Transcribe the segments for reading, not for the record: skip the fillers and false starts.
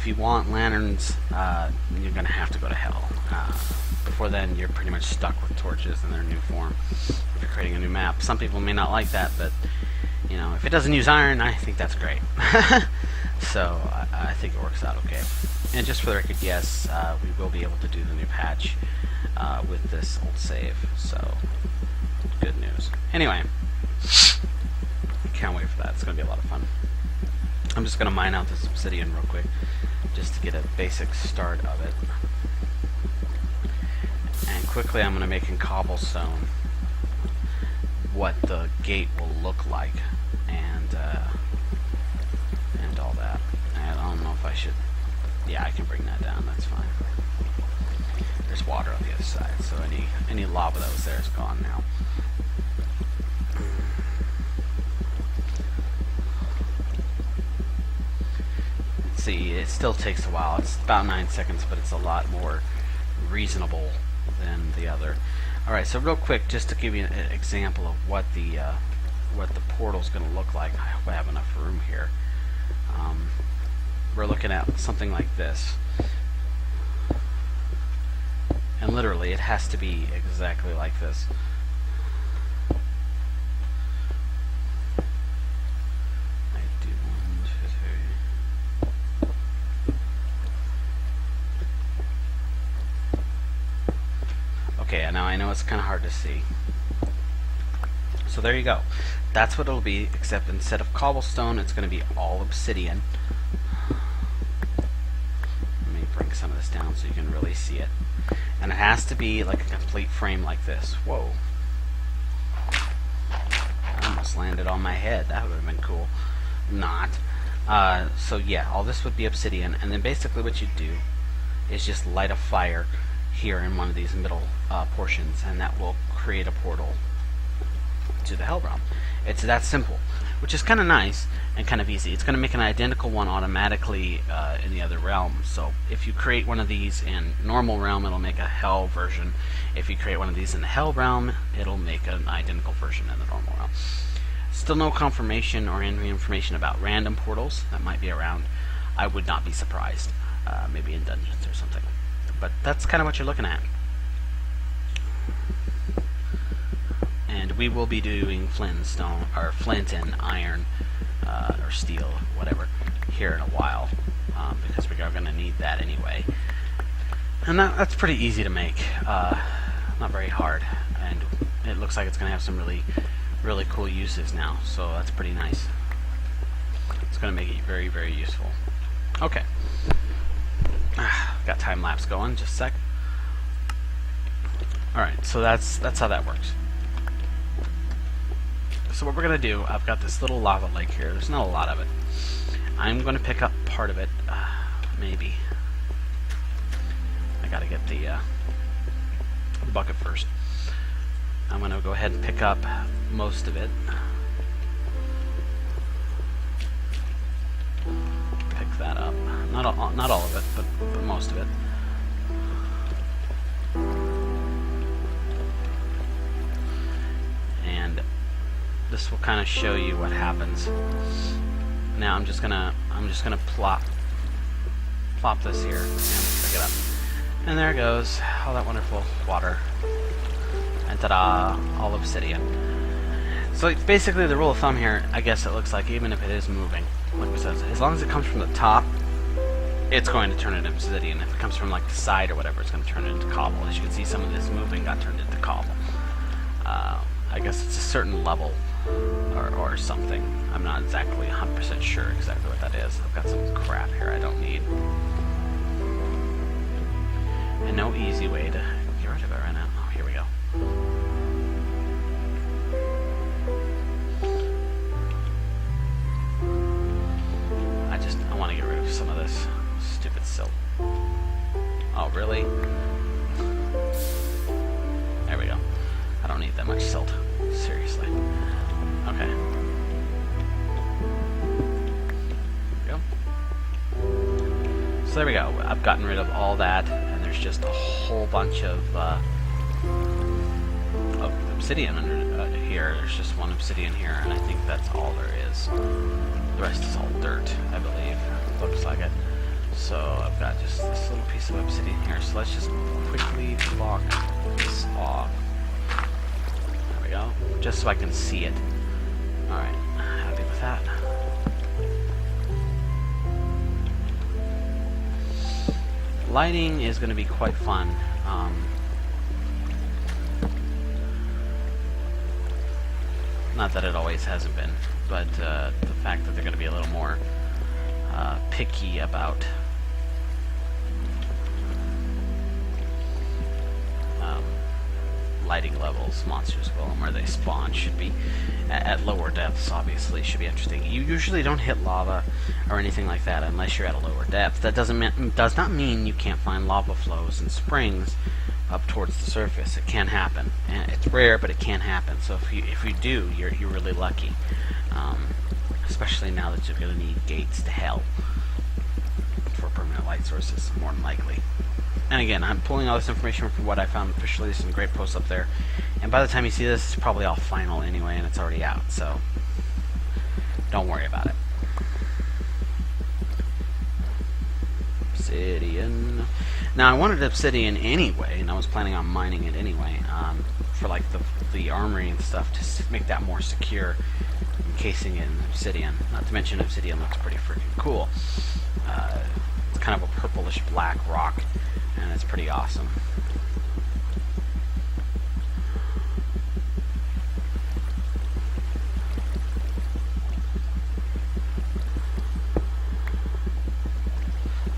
if you want lanterns, you're going to have to go to hell. Before then, you're pretty much stuck with torches in their new form if you're creating a new map. Some people may not like that, but you know, if it doesn't use iron, I think that's great. So I think it works out okay. And just for the record, yes, we will be able to do the new patch with this old save. So good news. Anyway, can't wait for that. It's going to be a lot of fun. I'm just going to mine out this obsidian real quick, just to get a basic start of it. And quickly I'm going to make in cobblestone what the gate will look like, and all that. I don't know if I should... Yeah, I can bring that down, that's fine. There's water on the other side, so any lava that was there is gone now. See, it still takes a while. It's about 9 seconds, but it's a lot more reasonable than the other. Alright, so real quick, just to give you an example of what the portal's going to look like. I hope I have enough room here. We're looking at something like this. And literally, it has to be exactly like this. Okay, now I know it's kind of hard to see. So there you go. That's what it'll be, except instead of cobblestone, it's going to be all obsidian. Let me bring some of this down so you can really see it. And it has to be like a complete frame like this. Whoa. I almost landed on my head. That would have been cool. Not. So yeah, all this would be obsidian, and then basically what you do is just light a fire here in one of these middle portions, and that will create a portal to the Hell Realm. It's that simple, which is kind of nice and kind of easy. It's going to make an identical one automatically in the other realm. So if you create one of these in normal realm, it'll make a Hell version. If you create one of these in the Hell realm, it'll make an identical version in the normal realm. Still no confirmation or any information about random portals that might be around. I would not be surprised. Maybe in dungeons or something. But that's kind of what you're looking at. And we will be doing flint and stone, or flint and iron, or steel, whatever, here in a while, because we are going to need that anyway. And that's pretty easy to make, not very hard, and it looks like it's going to have some really cool uses now, so that's pretty nice. It's going to make it very, very useful. Okay. Got time lapse going, just a sec. Alright, so that's how that works. So what we're gonna do, I've got this little lava lake here. There's not a lot of it. I'm gonna pick up part of it, maybe. I gotta get the bucket first. I'm gonna go ahead and pick up most of it. Pick that up. Not all of it, but most of it. And this will kind of show you what happens. Now I'm just gonna plop this here and pick it up. And there it goes. All that wonderful water. And ta-da! All obsidian. So it's basically the rule of thumb here, I guess it looks like, even if it is moving, like we said, as long as it comes from the top, it's going to turn into obsidian. If it comes from like the side or whatever, it's going to turn it into cobble. As you can see, some of this moving got turned into cobble. I guess it's a certain level or something. I'm not exactly 100% sure exactly what that is. I've got some crap here I don't need. And no easy way to get rid of it right now. Oh, here we go. I want to get rid of some of this stupid silt. Oh, really? There we go. I don't need that much silt. Seriously. Okay. There we go. So there we go. I've gotten rid of all that, and there's just a whole bunch of obsidian under here. There's just one obsidian here, and I think that's all there is. The rest is all dirt, I believe. Looks like it. So little piece of obsidian here, so let's just quickly block this off. There we go. Just so I can see it. Alright, happy with that. Lighting is going to be quite fun. Not that it always hasn't been, but the fact that they're going to be a little more picky about lighting levels, monsters will, and where they spawn should be at lower depths. Obviously, should be interesting. You usually don't hit lava or anything like that unless you're at a lower depth. That does not mean you can't find lava flows and springs up towards the surface. It can happen, and it's rare, but it can happen. So if you do, you're really lucky. Especially now that you're going to need gates to hell for permanent light sources, more than likely. And again, I'm pulling all this information from what I found officially. There's some great posts up there. And by the time you see this, it's probably all final anyway, and it's already out. So don't worry about it. Obsidian. Now, I wanted obsidian anyway, and I was planning on mining it anyway, for like the armory and stuff, to make that more secure, encasing it in obsidian. Not to mention, obsidian looks pretty freaking cool. It's kind of a purplish black rock, and it's pretty awesome.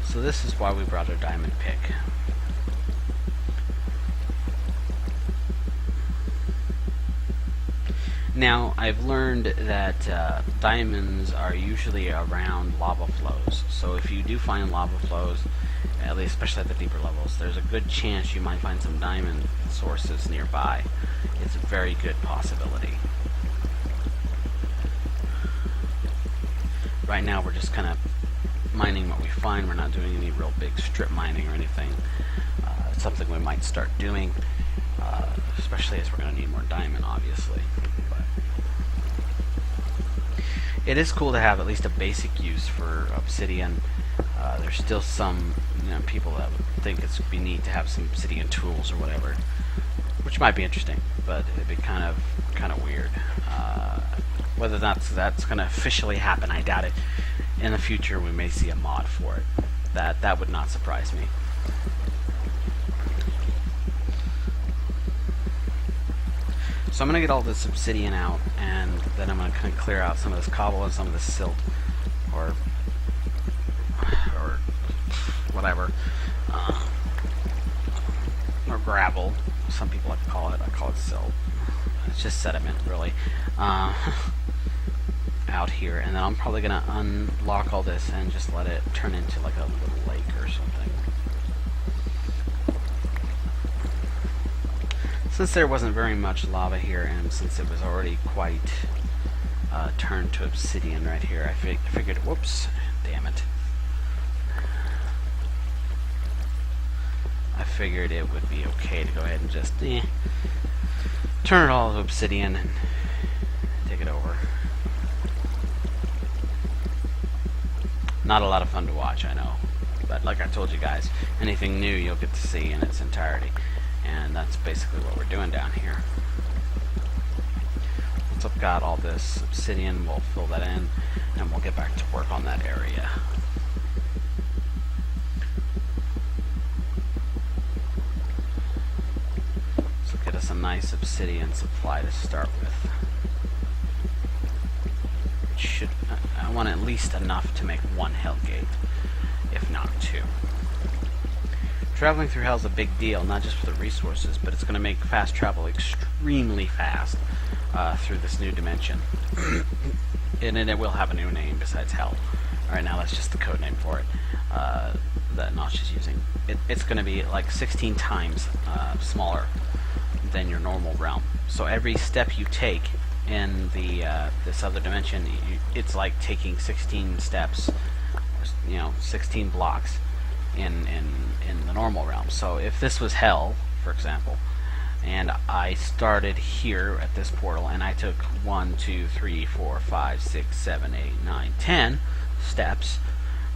So this is why we brought our diamond pick. Now, I've learned that diamonds are usually around lava flows. So if you do find lava flows, at least especially at the deeper levels, there's a good chance you might find some diamond sources nearby. It's a very good possibility. Right now we're just kind of mining what we find. We're not doing any real big strip mining or anything. It's something we might start doing, especially as we're going to need more diamond, obviously. But it is cool to have at least a basic use for obsidian. There's still some people that would think it'd be neat to have some obsidian tools or whatever, which might be interesting, but it'd be kind of weird. Whether that's going to officially happen, I doubt it. In the future, we may see a mod for it. That would not surprise me. So I'm going to get all this obsidian out, and then I'm going to kind of clear out some of this cobble and some of this silt, or whatever, or gravel. Some people like to call it. I call it silt. It's just sediment, really. Out here, and then I'm probably gonna unlock all this and just let it turn into like a little lake or something. Since there wasn't very much lava here, and since it was already quite turned to obsidian right here, I figured, whoops, damn it. I figured it would be okay to go ahead and just turn it all to obsidian and take it over. Not a lot of fun to watch, I know. But like I told you guys, anything new you'll get to see in its entirety. And that's basically what we're doing down here. Once I've got all this obsidian, we'll fill that in, and we'll get back to work on that area. So get us a nice obsidian supply to start with. I want at least enough to make one hell gate, if not two. Traveling through hell is a big deal, not just for the resources, but it's going to make fast travel extremely fast through this new dimension. And then it will have a new name besides hell. Alright, now that's just the code name for it that Notch is using. It's going to be like 16 times smaller than your normal realm. So every step you take in the this other dimension, it's like taking 16 steps, 16 blocks in the normal realm. So if this was hell, for example, and I started here at this portal and I took 1, 2, 3, 4, 5, 6, 7, 8, 9, 10 steps,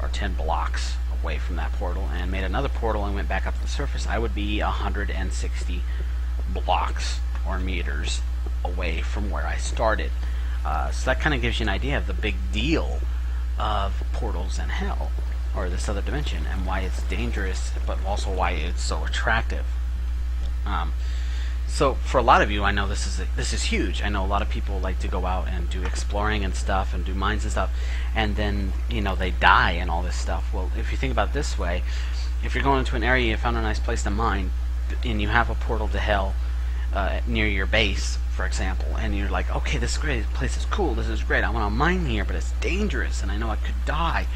or 10 blocks away from that portal and made another portal and went back up to the surface, I would be 160 blocks or meters away from where I started. So that kind of gives you an idea of the big deal of portals and hell, or this other dimension, and why it's dangerous, but also why it's so attractive. So for a lot of you, I know this is huge. I know a lot of people like to go out and do exploring and stuff and do mines and stuff, and then they die and all this stuff. Well, if you think about it this way, if you're going into an area, you found a nice place to mine, and you have a portal to hell near your base, for example, and you're like, okay, this is great, this place is cool, this is great, I want to mine here, but it's dangerous, and I know I could die.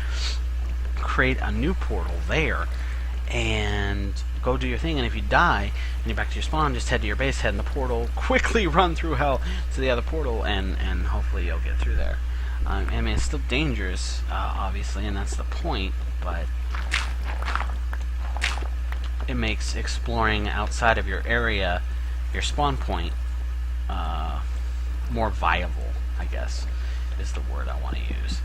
Create a new portal there, and go do your thing, and if you die, and you're back to your spawn, just head to your base, head in the portal, quickly run through hell to the other portal, and hopefully you'll get through there. I mean, it's still dangerous, obviously, and that's the point, but it makes exploring outside of your area, your spawn point, more viable, I guess, is the word I want to use.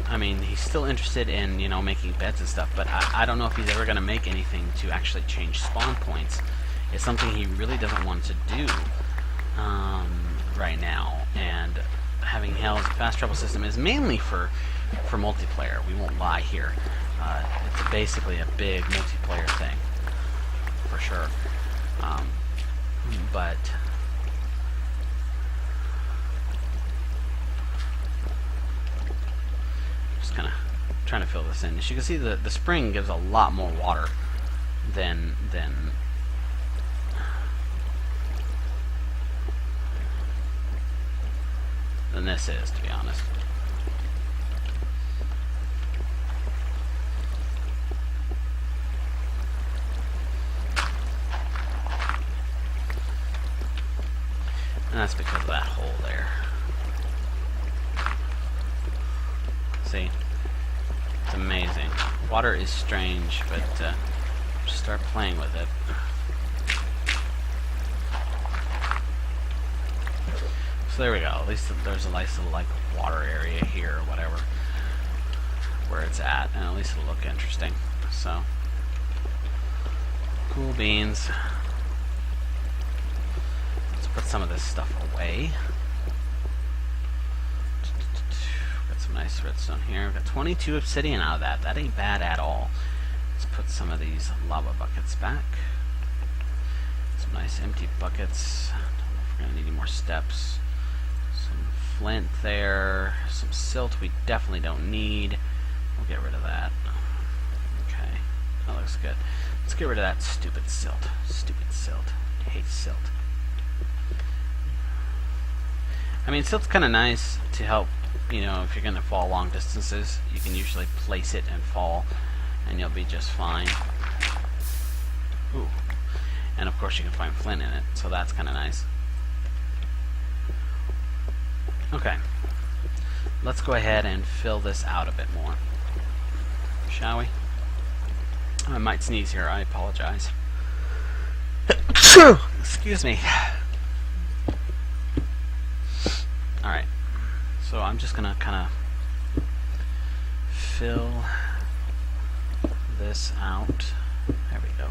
I mean, he's still interested in, making beds and stuff, but I don't know if he's ever going to make anything to actually change spawn points. It's something he really doesn't want to do right now, and having hell as a fast travel system is mainly for multiplayer. We won't lie here. It's basically a big multiplayer thing, for sure. But just kind of trying to fill this in. As you can see, the spring gives a lot more water than this is, to be honest. And that's because of that hole there. See? It's amazing. Water is strange, but just start playing with it. So there we go. At least there's a nice little water area here or whatever where it's at, and at least it'll look interesting. So cool beans. Put some of this stuff away. Got some nice redstone here. We've got 22 obsidian out of that. That ain't bad at all. Let's put some of these lava buckets back. Some nice empty buckets. Don't know if we're gonna need any more steps. Some flint there. Some silt we definitely don't need. We'll get rid of that. Okay, that looks good. Let's get rid of that stupid silt. Stupid silt. I hate silt. I mean, silt's kind of nice to help, if you're going to fall long distances. You can usually place it and fall, and you'll be just fine. Ooh. And of course you can find flint in it, so that's kind of nice. Okay. Let's go ahead and fill this out a bit more. Shall we? I might sneeze here, I apologize. Excuse me. Alright, so I'm just gonna kind of fill this out. There we go.